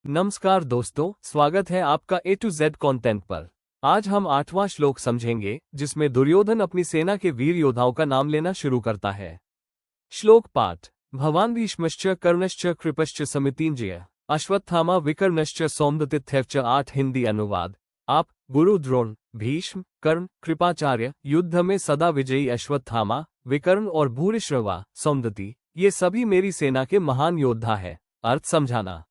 नमस्कार दोस्तों, स्वागत है आपका A to Z कंटेंट पर। आज हम 8वां श्लोक समझेंगे, जिसमें दुर्योधन अपनी सेना के वीर योद्धाओं का नाम लेना शुरू करता है। श्लोक पाठ। भवान भीष्मश्च कर्णश्च कृपश्च समितिंजय अश्वत्थामा विकर्णश्च सौमदत्तिथ्यश्च। 8 हिंदी अनुवाद। आप गुरु द्रोण, भीष्म, कर्ण, कृपाचार्य, युद्ध में सदा विजयी अश्वत्थामा, विकर्ण और भूरिश्रवा, सौमदत्ति, ये सभी मेरी सेना के महान योद्धा है। अर्थ समझाना।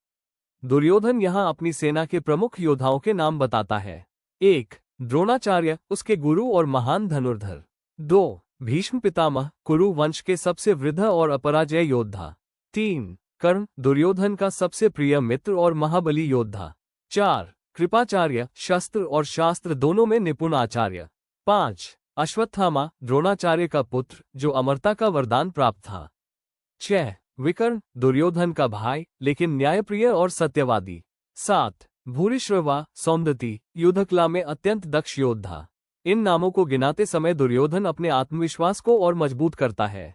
दुर्योधन यहाँ अपनी सेना के प्रमुख योद्धाओं के नाम बताता है। 1. द्रोणाचार्य, उसके गुरु और महान धनुर्धर। 2. भीष्म पितामह, कुरु वंश के सबसे वृद्ध और अपराजय योद्धा। 3. कर्ण, दुर्योधन का सबसे प्रिय मित्र और महाबली योद्धा। 4. कृपाचार्य, शस्त्र और शास्त्र दोनों में निपुण आचार्य। 5. अश्वत्थामा, द्रोणाचार्य का पुत्र, जो अमरता का वरदान प्राप्त था। 6. विकर्ण, दुर्योधन का भाई लेकिन न्यायप्रिय और सत्यवादी। 7. भूरिश्रवा, सौमदत्ति, युद्धकला में अत्यंत दक्ष योद्धा। इन नामों को गिनाते समय दुर्योधन अपने आत्मविश्वास को और मजबूत करता है।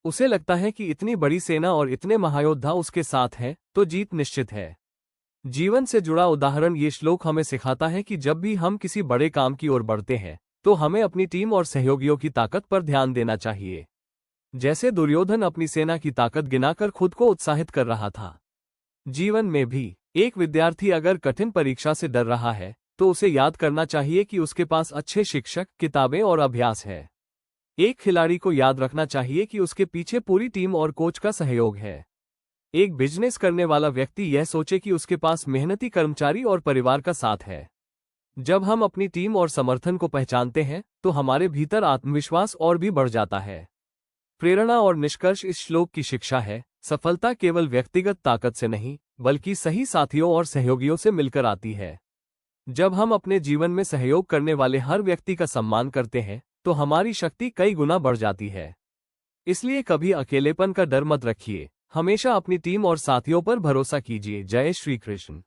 उसे लगता है कि इतनी बड़ी सेना और इतने महायोद्धा उसके साथ हैं, तो जीत निश्चित है। जीवन से जुड़ा उदाहरण ये श्लोक हमें सिखाता है कि जब भी हम किसी बड़े काम की ओर बढ़ते हैं, तो हमें अपनी टीम और सहयोगियों की ताकत पर ध्यान देना चाहिए। जैसे दुर्योधन अपनी सेना की ताकत गिनाकर खुद को उत्साहित कर रहा था। जीवन में भी एक विद्यार्थी अगर कठिन परीक्षा से डर रहा है, तो उसे याद करना चाहिए कि उसके पास अच्छे शिक्षक, किताबें और अभ्यास है। एक खिलाड़ी को याद रखना चाहिए कि उसके पीछे पूरी टीम और कोच का सहयोग है। एक बिजनेस करने वाला व्यक्ति यह सोचे कि उसके पास मेहनती कर्मचारी और परिवार का साथ है। जब हम अपनी टीम और समर्थन को पहचानते हैं, तो हमारे भीतर आत्मविश्वास और भी बढ़ जाता है। प्रेरणा और निष्कर्ष इस श्लोक की शिक्षा है, सफलता केवल व्यक्तिगत ताकत से नहीं, बल्कि सही साथियों और सहयोगियों से मिलकर आती है। जब हम अपने जीवन में सहयोग करने वाले हर व्यक्ति का सम्मान करते हैं, तो हमारी शक्ति कई गुना बढ़ जाती है। इसलिए कभी अकेलेपन का डर मत रखिए, हमेशा अपनी टीम और साथियों पर भरोसा कीजिए। जय श्री कृष्ण।